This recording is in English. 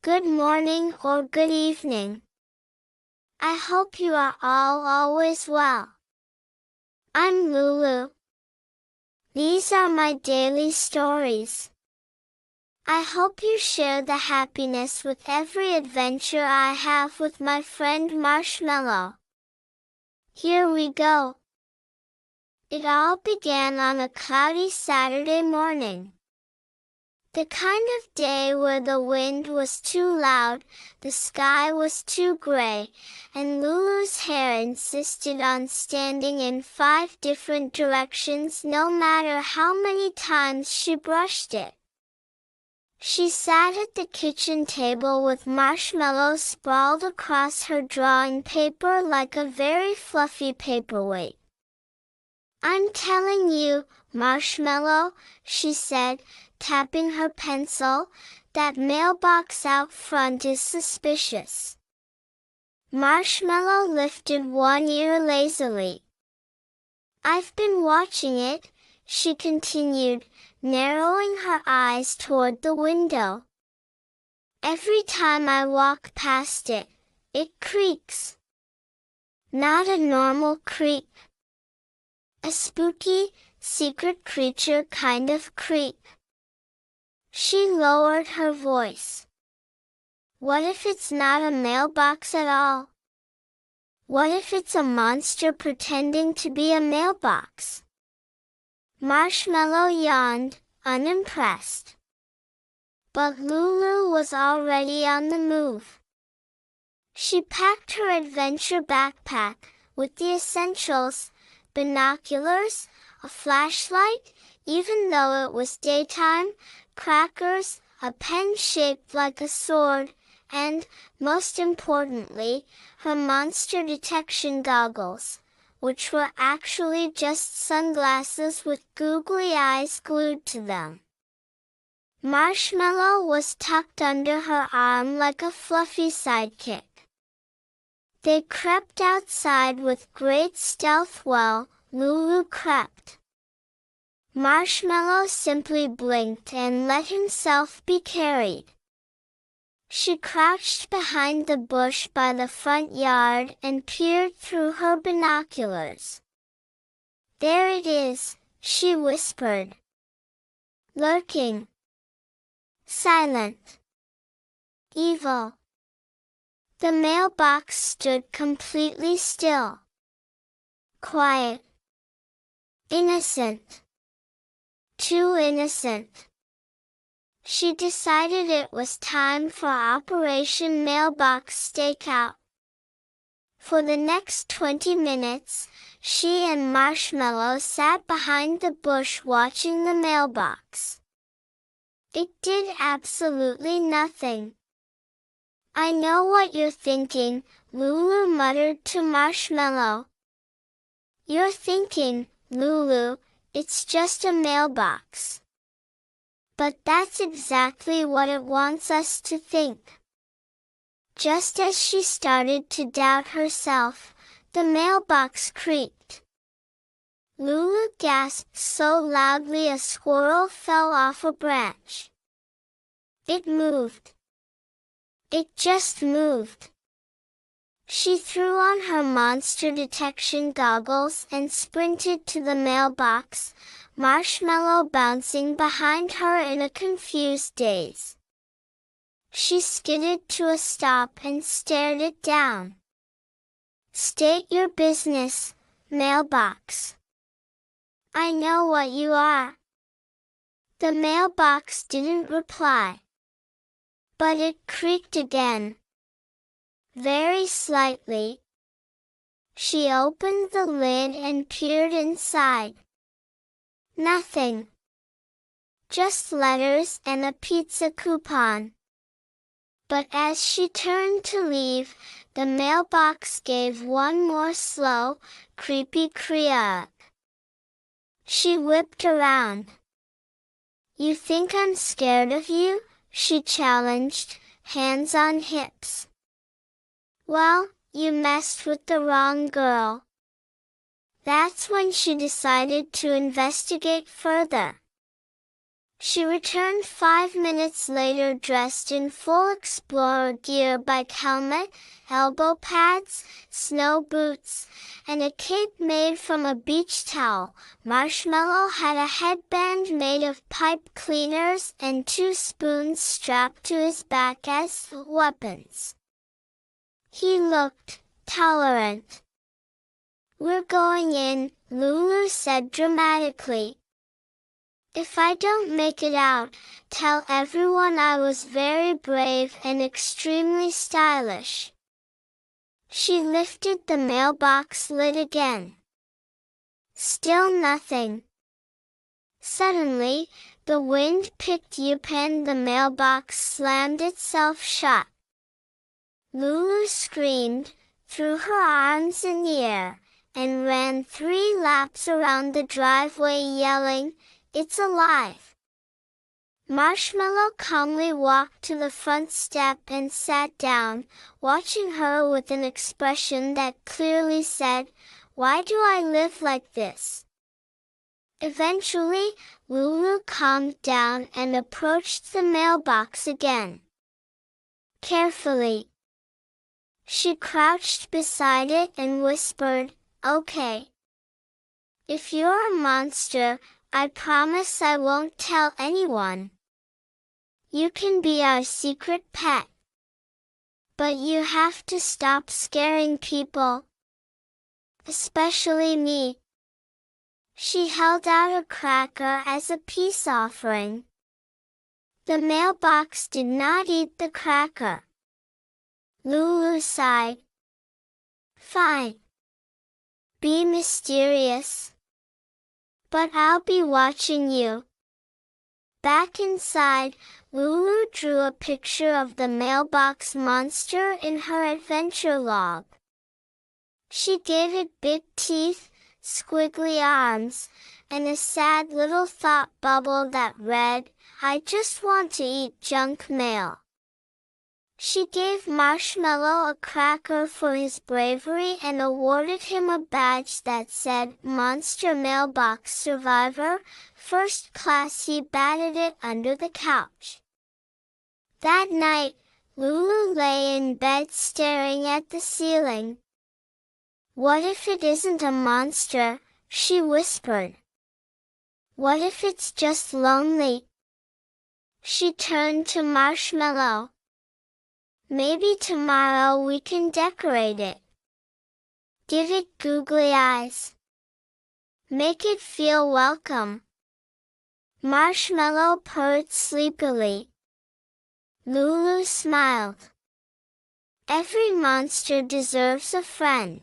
good morning or good evening. I hope you are all always well. I'm Lulu. These are my daily stories. I hope you share the happiness with every adventure I have with my friend Marshmallow. Here we go. It all began on a cloudy Saturday morning. The kind of day where the wind was too loud, the sky was too gray, and Lulu's hair insisted on standing in 5 different directions no matter how many times she brushed it. She sat at the kitchen table with marshmallows sprawled across her drawing paper like a very fluffy paperweight. "I'm telling you, Marshmallow," she said, tapping her pencil, "that mailbox out front is suspicious." Marshmallow lifted one ear lazily. "I've been watching it," she continued, narrowing her eyes toward the window. "Every time I walk past it, it creaks. Not a normal creak. A spooky, secret creature kind of creak." She lowered her voice. "What if it's not a mailbox at all? What if it's a monster pretending to be a mailbox?" Marshmallow yawned, unimpressed. But Lulu was already on the move. She packed her adventure backpack, with the essentials, binoculars, a flashlight, even though it was daytime, crackers, a pen shaped like a sword, and, most importantly, her monster detection goggles, which were actually just sunglasses with googly eyes glued to them. Marshmallow was tucked under her arm like a fluffy sidekick. They crept outside with great stealth while Lulu crept. Marshmallow simply blinked and let himself be carried. She crouched behind the bush by the front yard and peered through her binoculars. "There it is," she whispered. "Lurking. Silent. Evil." The mailbox stood completely still. Quiet. Innocent. Too innocent. She decided it was time for Operation Mailbox Stakeout. For the next 20 minutes, she and Marshmallow sat behind the bush watching the mailbox. It did absolutely nothing. "I know what you're thinking," Lulu muttered to Marshmallow. "You're thinking, Lulu, it's just a mailbox." But that's exactly what it wants us to think. Just as she started to doubt herself, the mailbox creaked. Lulu gasped so loudly a squirrel fell off a branch. It moved. It just moved. She threw on her monster detection goggles and sprinted to the mailbox, Marshmallow bouncing behind her in a confused daze. She skidded to a stop and stared it down. "State your business, mailbox." "I know what you are." The mailbox didn't reply. But it creaked again. Very slightly. She opened the lid and peered inside. Nothing. Just letters and a pizza coupon. But as she turned to leave, the mailbox gave one more slow, creepy creak. She whipped around. "You think I'm scared of you?" she challenged, hands on hips. "Well, you messed with the wrong girl." That's when she decided to investigate further. She returned 5 minutes later dressed in full explorer gear, bike helmet, elbow pads, snow boots, and a cape made from a beach towel. Marshmallow had a headband made of pipe cleaners and 2 spoons strapped to his back as weapons. He looked tolerant. "We're going in," Lulu said dramatically. "If I don't make it out, tell everyone I was very brave and extremely stylish." She lifted the mailbox lid again. Still nothing. Suddenly, the wind picked up and the mailbox slammed itself shut. Lulu screamed, threw her arms in the air, and ran 3 laps around the driveway yelling, "It's alive!" Marshmallow calmly walked to the front step and sat down, watching her with an expression that clearly said, "Why do I live like this?" Eventually, Lulu calmed down and approached the mailbox again. Carefully, she crouched beside it and whispered, "Okay. If you're a monster, I promise I won't tell anyone. You can be our secret pet. But you have to stop scaring people. Especially me." She held out a cracker as a peace offering. The mailbox did not eat the cracker. Lulu sighed. "Fine. Be mysterious. But I'll be watching you." Back inside, Lulu drew a picture of the mailbox monster in her adventure log. She gave it big teeth, squiggly arms, and a sad little thought bubble that read, "I just want to eat junk mail." She gave Marshmallow a cracker for his bravery and awarded him a badge that said, "Monster Mailbox Survivor, First Class." He batted it under the couch. That night, Lulu lay in bed staring at the ceiling. "What if it isn't a monster?" she whispered. "What if it's just lonely?" She turned to Marshmallow. "Maybe tomorrow we can decorate it. Give it googly eyes. Make it feel welcome." Marshmallow purred sleepily. Lulu smiled. "Every monster deserves a friend."